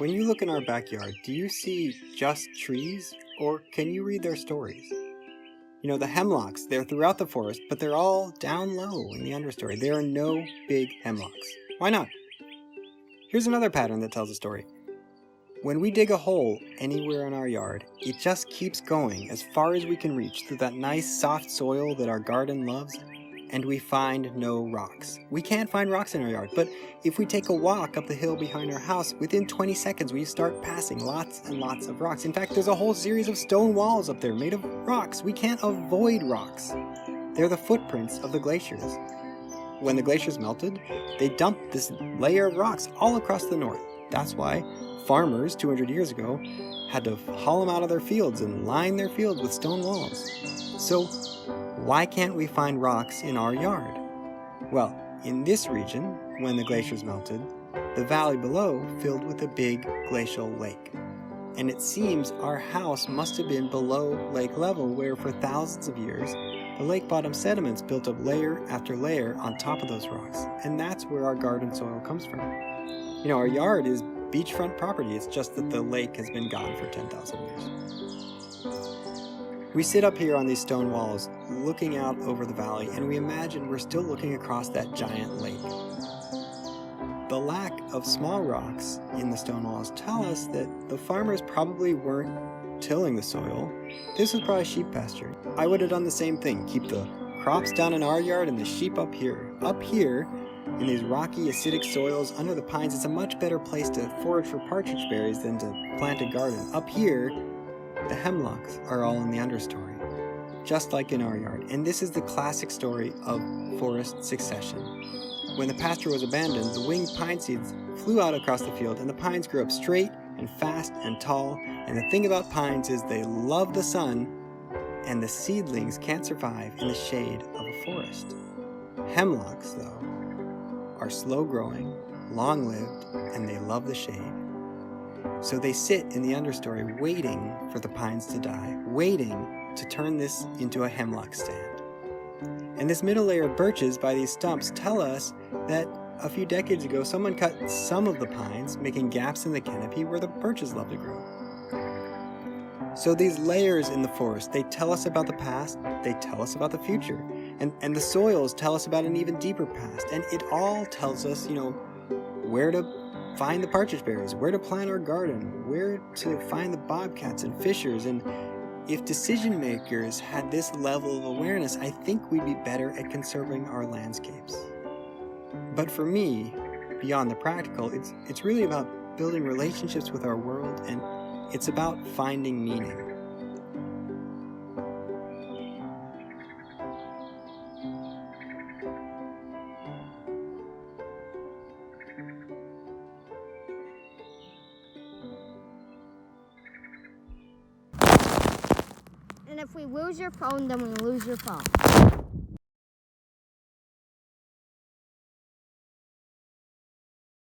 When you look in our backyard, do you see just trees, or can you read their stories? The hemlocks, they're throughout the forest, but they're all down low in the understory. There are no big hemlocks. Why not? Here's another pattern that tells a story. When we dig a hole anywhere in our yard, it just keeps going as far as we can reach through that nice soft soil that our garden loves, and we find no rocks. We can't find rocks in our yard, but if we take a walk up the hill behind our house, within 20 seconds we start passing lots and lots of rocks. In fact, there's a whole series of stone walls up there made of rocks. We can't avoid rocks. They're the footprints of the glaciers. When the glaciers melted, they dumped this layer of rocks all across the north. That's why farmers 200 years ago had to haul them out of their fields and line their fields with stone walls. So why can't we find rocks in our yard? Well, in this region, when the glaciers melted, the valley below filled with a big glacial lake. And it seems our house must have been below lake level, where for thousands of years, the lake bottom sediments built up layer after layer on top of those rocks. And that's where our garden soil comes from. Our yard is beachfront property. It's just that the lake has been gone for 10,000 years. We sit up here on these stone walls, looking out over the valley, and we imagine we're still looking across that giant lake. The lack of small rocks in the stone walls tell us that the farmers probably weren't tilling the soil. This was probably sheep pasture. I would have done the same thing, keep the crops down in our yard and the sheep up here. Up here, in these rocky, acidic soils under the pines, it's a much better place to forage for partridge berries than to plant a garden. Up here, the hemlocks are all in the understory, just like in our yard. And this is the classic story of forest succession. When the pasture was abandoned, the winged pine seeds flew out across the field, and the pines grew up straight and fast and tall. And the thing about pines is they love the sun, and the seedlings can't survive in the shade of a forest. Hemlocks, though, are slow-growing, long-lived, and they love the shade. So they sit in the understory waiting for the pines to die, waiting to turn this into a hemlock stand. And this middle layer of birches by these stumps tell us that a few decades ago someone cut some of the pines, making gaps in the canopy where the birches love to grow. So these layers in the forest, they tell us about the past, they tell us about the future. And the soils tell us about an even deeper past. And it all tells us, where to find the partridge berries, where to plant our garden, where to find the bobcats and fishers. And if decision makers had this level of awareness, I think we'd be better at conserving our landscapes. But for me, beyond the practical, it's really about building relationships with our world, and it's about finding meaning. And if we lose your phone, then we lose your phone.